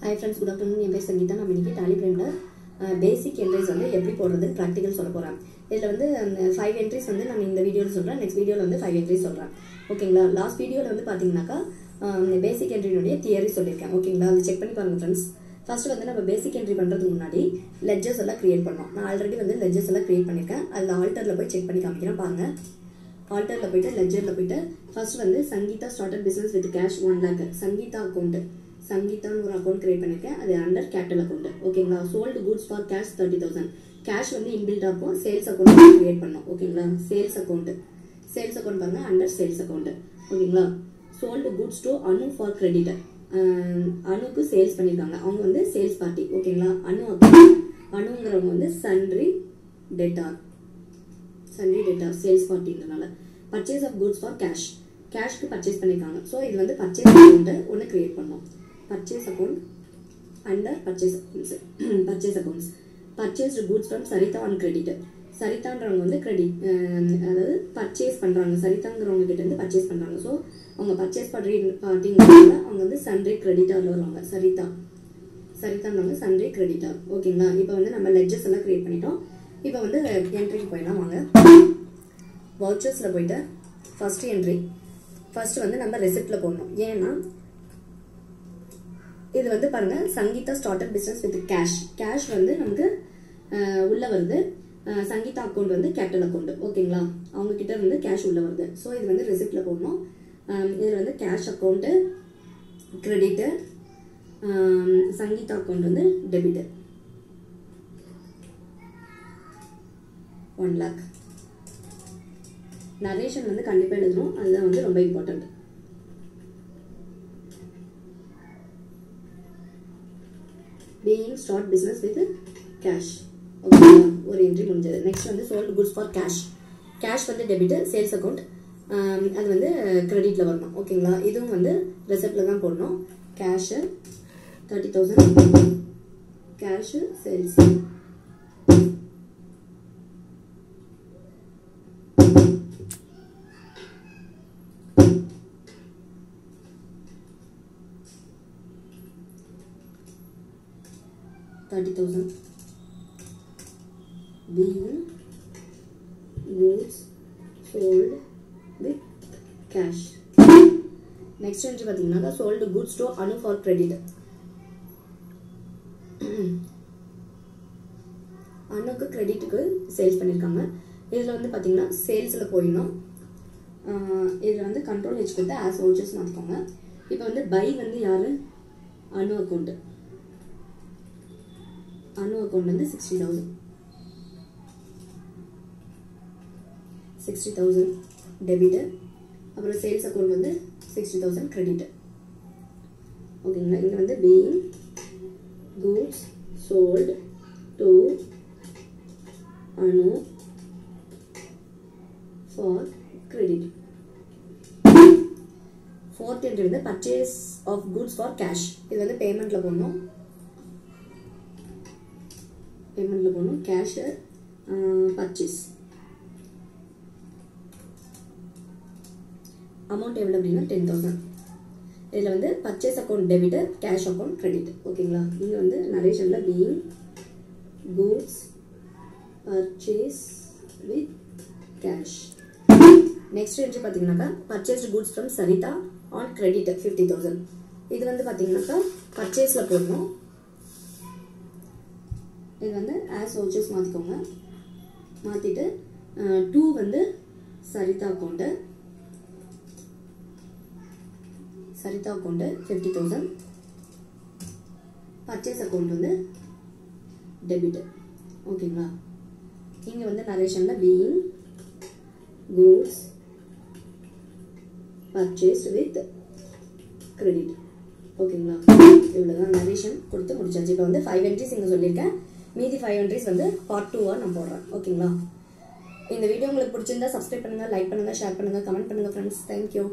Hi friends, good afternoon. என் பேர் சங்கீதா. நான் இன்னைக்கு Tally Primeல பேசிக் என்ட்ரிஸ் வந்து எப்படி போடுறது பிராக்டிகல் சொல்ல போறேன். இதுல வந்து 5 என்ட்ரிஸ் வந்து நான் இந்த வீடியோல சொல்றேன். நெக்ஸ்ட் வீடியோல வந்து 5 என்ட்ரிஸ் சொல்றேன். ஓகேங்களா? லாஸ்ட் வீடியோல வந்து பாத்தீங்கன்னாக்கா பேசிக் என்ட்ரியோட தியரி சொல்லிருக்கேன். ஓகேங்களா? அதை செக் பண்ணி பாருங்க फ्रेंड्स. ஃபர்ஸ்ட் வந்து நம்ம பேசிக் என்ட்ரி பண்றதுக்கு முன்னாடி லெட்ஜர்ஸ் எல்லாம் கிரியேட் பண்ணோம். நான் ஆல்ரெடி வந்து லெட்ஜர்ஸ் எல்லாம் கிரியேட் பண்ணிருக்கேன். அதுல ஆல்டர்ல போய் செக் பண்ணி காமிக்கிறேன் பாருங்க. ஆல்டர்ல போய்ட்டு லெட்ஜர்ல போய்ட்டு ஃபர்ஸ்ட் வந்து Sangeetha started business with cash 1 lakh Sangeetha account சங்கீதான் ஒரு அக்கவுண்ட் கிரியேட் பண்ணிருக்கேன். அது அண்டர் கேபிட்டல் அக்கவுண்ட். ஓகேங்களா? Sold goods for cash 30,000 cash வந்து இன்பில்ட் ஆகும். சேல்ஸ் அக்கவுண்ட் கிரியேட் பண்ணோம். ஓகேங்களா? சேல்ஸ் அக்கவுண்ட் பாருங்க அண்டர் சேல்ஸ் அக்கவுண்ட். ஓகேங்களா? Sold goods to Anu for creditor அனுக்கு சேல்ஸ் பண்ணிருக்காங்க. அவங்க வந்து சேல்ஸ் பார்ட்டி. ஓகேங்களா? அனுங்கிறவங்க வந்து சன்ரி டெட்டார் சேல்ஸ் பார்ட்டின்றனால பர்ச்சேஸ் ஆஃப் குட்ஸ் ஃபார் கேஷ்க்கு பர்ச்சேஸ் பண்ணிருக்காங்க. ஸோ இது வந்து பர்ச்சேஸ் அக்கௌண்ட் ஒன்று கிரியேட் பண்ணோம். Purchase account under purchase accounts purchased goods from Saritha on creditor சரிதான்றவங்க வந்து கிரெடிட் அதாவது பர்ச்சேஸ் பண்றாங்க. சரிதாங்கிறவங்க கிட்ட இருந்து பர்ச்சேஸ் பண்றாங்க. ஸோ அவங்க பர்ச்சேஸ் பார்ட்டிங்கிறதுனால அவங்க வந்து சன்ரி கிரெடிட்டார்ல வருவாங்க. சரிதான்றவங்க சன்ரி கிரெடிட்டார். ஓகேங்களா? இப்போ வந்து நம்ம லெட்ஜர்ஸ் எல்லாம் கிரியேட் பண்ணிட்டோம். இப்போ வந்து என்ட்ரிக்கு போயிடலாம் வாங்க. வவுச்சர்ஸ்ல போயிட்டு ஃபர்ஸ்ட் என்ட்ரி ஃபர்ஸ்ட் வந்து நம்ம ரெசிப்ட்ல போடணும். ஏன்னா இது வந்து பாருங்க Sangeetha started business with cash வந்து நமக்கு உள்ள வருது. சங்கீதா அக்கௌண்ட் வந்து கேபிட்டல் அக்கௌண்ட். ஓகேங்களா? அவங்க கிட்ட இருந்து கேஷ் உள்ள வருது. ஸோ இது வந்து ரெசிப்ட்ல போடணும். இதுல வந்து cash account credit Sangeetha account வந்து டெபிட் 1 lakh. நரேஷன் வந்து கண்டிப்பா எழுதணும். அதுதான் வந்து ரொம்ப important. Being start business with cash. ஓகேங்களா? ஒரு என்ட்ரி முடிஞ்சது. நெக்ஸ்ட் வந்து சோல்டு குட்ஸ் ஃபார் கேஷ் வந்து டெபிட் சேல்ஸ் அக்கௌண்ட் அது வந்து கிரெடிட்ல வரணும். ஓகேங்களா? இதுவும் வந்து ரெசிப்ட்ல தான் போடணும். Cash 30,000 cash sales being goods sold with cash. Next வந்து பாத்தீங்கன்னா sold goods to Anu for credit. அனுக்கு கிரெடிட்டுக்கு சேல்ஸ் பண்ணிருக்காங்க. இதுல வந்து பாத்தீங்கன்னா சேல்ஸ்ல போயிடணும். இதுல வந்து கண்ட்ரோல் ஹெச் கொடுத்து ஆஸ் வவுச்சர்ஸ் மாத்திக்கோங்க. இப்போ வந்து பை வந்து யாரு அனு அக்கௌண்ட் வந்து 60,000 டெபிட். அப்புறம் சேல்ஸ் அக்கௌண்ட் வந்து 60,000 கிரெடிட். ஓகேங்களா? இங்க வந்து being goods sold to Anu for credit. Fourth entry வந்து purchase of goods for cash. இது வந்து பேமெண்ட்ல போடணும். கேஷ் பர்ச்சேஸ் அமௌண்ட் எவ்வளவு அப்படின்னா 10,000. இதுல வந்து purchase account debit cash account credit. ஓகேங்களா? இங்க வந்து நரேஷன்ல being goods purchase with cash. Next entry பாத்தீங்கன்னாக்கா purchased goods from Saritha on credit 50,000. இது வந்து பாத்தீங்கன்னாக்கா பர்ச்சேஸ்ல போடணும். இது வந்து ஆஸ் வவுச்சர்ஸ் மாத்திக்கோங்க. மாத்திட்டு 2 வந்து சரிதா அக்கௌண்ட் 50,000 பர்ச்சேஸ் அக்கௌண்ட் வந்து டெபிட். ஓகேங்களா? இங்க வந்து நரேஷன்ல being goods purchased with credit. ஓகேங்களா? இவ்வளவுதான் நரேஷன் கொடுத்து முடிச்சாச்சு. இப்போ வந்து 5 என்ட்ரிஸ் இங்க சொல்லியிருக்கேன். மீதி 5 என்ட்ரிஸ் வந்து பார்ட் 2 நான் போடுறேன். ஓகேங்களா? இந்த வீடியோ உங்களுக்கு பிடிச்சிருந்தா சப்ஸ்கிரைப் பண்ணுங்க, லைக் பண்ணுங்க, ஷேர் பண்ணுங்க, கமெண்ட் பண்ணுங்க ஃப்ரெண்ட்ஸ். தேங்க்யூ.